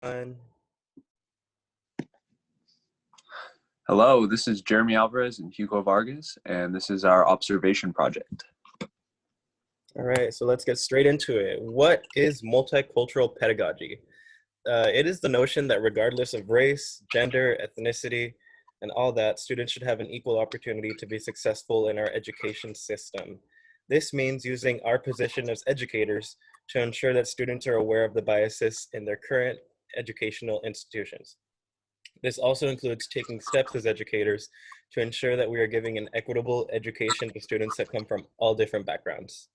One. Hello, this is Jeremy Alvarez and Hugo Vargas, and this is our observation project. All right, so let's get straight into it. What is multicultural pedagogy? It is the notion that regardless of race, gender, ethnicity, and all that, students should have an equal opportunity to be successful in our education system. This means using our position as educators to ensure that students are aware of the biases in their current educational institutions. This also includes taking steps as educators to ensure that we are giving an equitable education to students that come from all different backgrounds.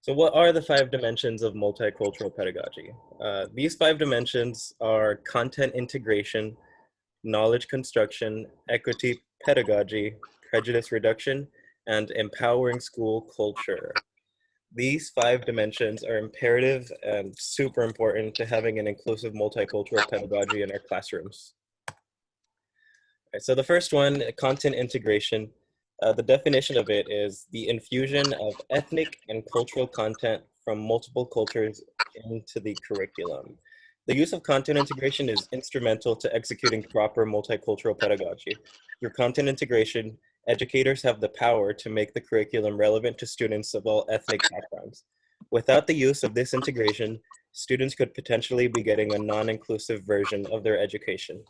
So what are the 5 dimensions of multicultural pedagogy? These 5 dimensions are content integration, knowledge construction, equity pedagogy, prejudice reduction, and empowering school culture. These 5 dimensions are imperative and super important to having an inclusive multicultural pedagogy in our classrooms. Right, so the first one, content integration. The definition of it is the infusion of ethnic and cultural content from multiple cultures into the curriculum. The use of content integration is instrumental to executing proper multicultural pedagogy. Through content integration, educators have the power to make the curriculum relevant to students of all ethnic backgrounds. Without the use of this integration, students could potentially be getting a non-inclusive version of their education.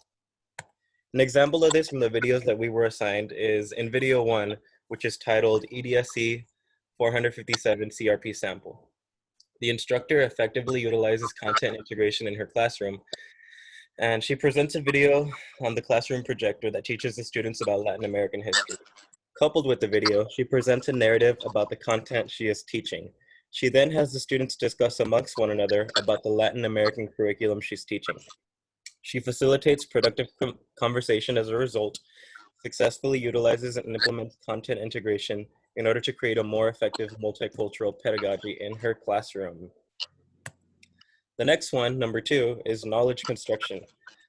An example of this from the videos that we were assigned is in video 1, which is titled EDSP 457 CRP sample. The instructor effectively utilizes content integration in her classroom, and she presents a video on the classroom projector that teaches the students about Latin American history. Coupled with the video, she presents a narrative about the content she is teaching. She then has the students discuss amongst one another about the Latin American curriculum she's teaching. She facilitates productive conversation as a result, successfully utilizes and implements content integration in order to create a more effective multicultural pedagogy in her classroom. The next one, number 2, is knowledge construction.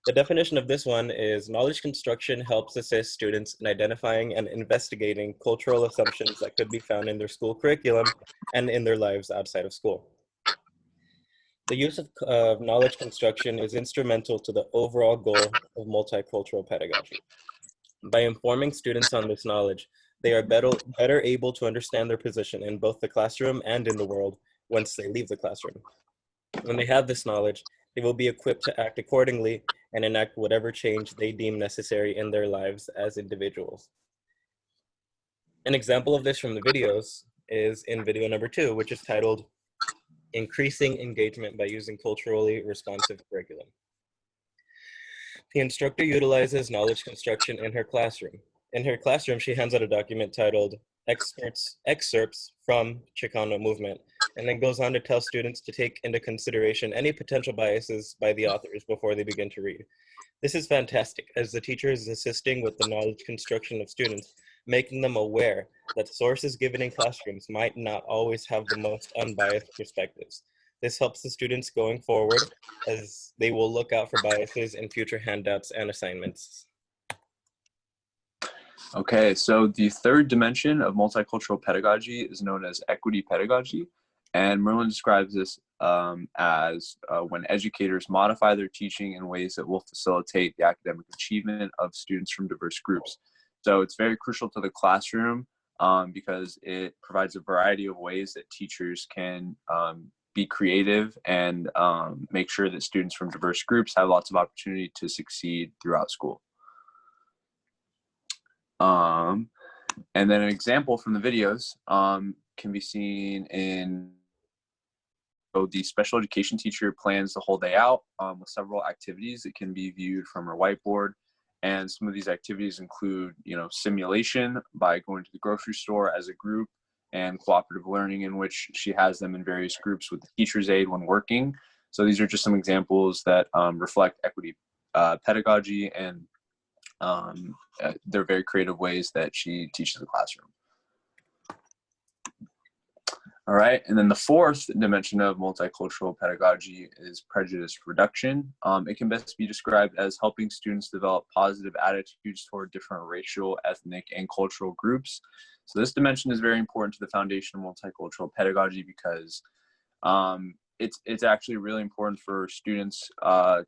The definition of this one is knowledge construction helps assist students in identifying and investigating cultural assumptions that could be found in their school curriculum and in their lives outside of school. The use of knowledge construction is instrumental to the overall goal of multicultural pedagogy. By informing students on this knowledge, they are better able to understand their position in both the classroom and in the world once they leave the classroom. When they have this knowledge, they will be equipped to act accordingly and enact whatever change they deem necessary in their lives as individuals. An example of this from the videos is in video number 2, which is titled Increasing Engagement by Using Culturally Responsive Curriculum. The instructor utilizes knowledge construction in her classroom. In her classroom, she hands out a document titled Excerpts from Chicano Movement, and then goes on to tell students to take into consideration any potential biases by the authors before they begin to read. This is fantastic, as the teacher is assisting with the knowledge construction of students, making them aware that sources given in classrooms might not always have the most unbiased perspectives. This helps the students going forward, as they will look out for biases in future handouts and assignments. Okay, so the third dimension of multicultural pedagogy is known as equity pedagogy. And Merlin describes this as when educators modify their teaching in ways that will facilitate the academic achievement of students from diverse groups. So it's very crucial to the classroom because it provides a variety of ways that teachers can be creative and make sure that students from diverse groups have lots of opportunity to succeed throughout school. And then an example from the videos can be seen in the special education teacher plans the whole day out with several activities that can be viewed from her whiteboard. And some of these activities include, simulation by going to the grocery store as a group, and cooperative learning, in which she has them in various groups with the teacher's aide when working. So these are just some examples that reflect equity pedagogy, and they're very creative ways that she teaches the classroom. All right, and then the fourth dimension of multicultural pedagogy is prejudice reduction. It can best be described as helping students develop positive attitudes toward different racial, ethnic, and cultural groups. So this dimension is very important to the foundation of multicultural pedagogy because it's actually really important for students or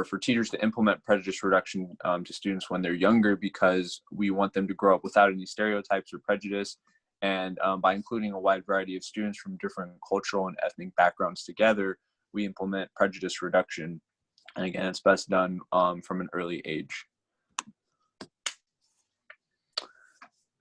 for teachers to implement prejudice reduction to students when they're younger, because we want them to grow up without any stereotypes or prejudice. And by including a wide variety of students from different cultural and ethnic backgrounds together, we implement prejudice reduction. And again, it's best done from an early age.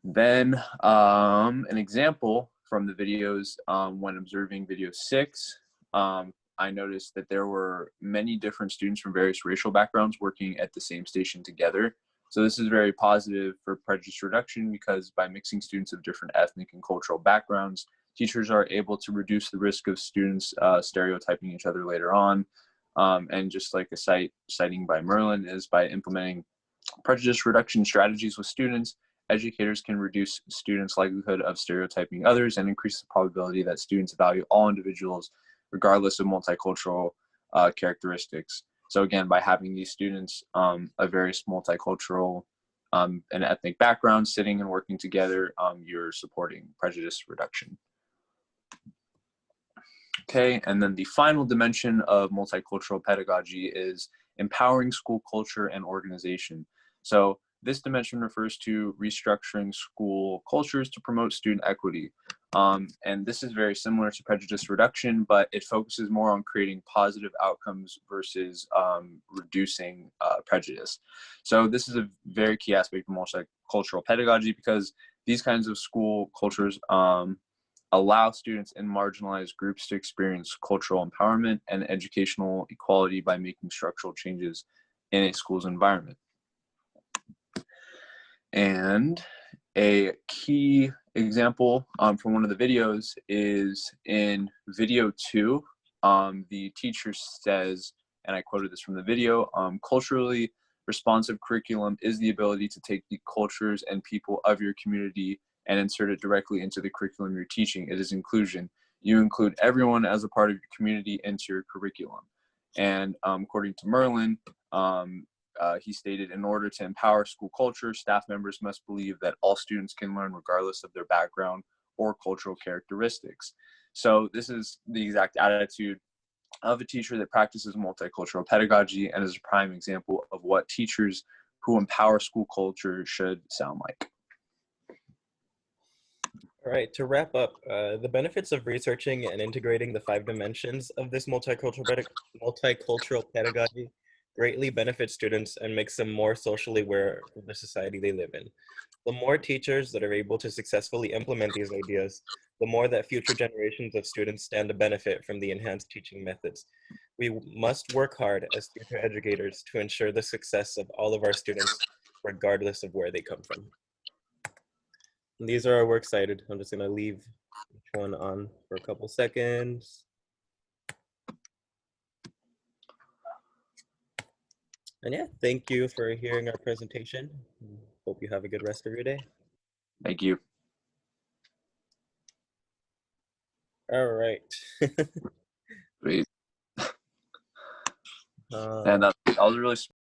Then an example from the videos, when observing video 6, I noticed that there were many different students from various racial backgrounds working at the same station together. So this is very positive for prejudice reduction, because by mixing students of different ethnic and cultural backgrounds, teachers are able to reduce the risk of students stereotyping each other later on. And just like a citing by Merlin is, by implementing prejudice reduction strategies with students, educators can reduce students' likelihood of stereotyping others and increase the probability that students value all individuals regardless of multicultural characteristics. So again, by having these students of various multicultural and ethnic backgrounds sitting and working together, you're supporting prejudice reduction. Okay, and then the final dimension of multicultural pedagogy is empowering school culture and organization. So this dimension refers to restructuring school cultures to promote student equity. And this is very similar to prejudice reduction, but it focuses more on creating positive outcomes versus reducing prejudice. So this is a very key aspect of multicultural pedagogy, because these kinds of school cultures allow students in marginalized groups to experience cultural empowerment and educational equality by making structural changes in a school's environment. And a key example from one of the videos is in video 2. The teacher says, and I quoted this from the video, culturally responsive curriculum is the ability to take the cultures and people of your community and insert it directly into the curriculum you're teaching. It is inclusion. You include everyone as a part of your community into your curriculum. And according to Merlin, he stated, in order to empower school culture, staff members must believe that all students can learn regardless of their background or cultural characteristics. So this is the exact attitude of a teacher that practices multicultural pedagogy, and is a prime example of what teachers who empower school culture should sound like. All right, to wrap up, the benefits of researching and integrating the 5 dimensions of this multicultural pedagogy greatly benefit students and makes them more socially aware of the society they live in. The more teachers that are able to successfully implement these ideas, the more that future generations of students stand to benefit from the enhanced teaching methods. We must work hard as future educators to ensure the success of all of our students, regardless of where they come from. And these are our works cited. I'm just gonna leave each one on for a couple seconds. And yeah, thank you for hearing our presentation. Hope you have a good rest of your day. Thank you. All right. Great. Uh, And that was really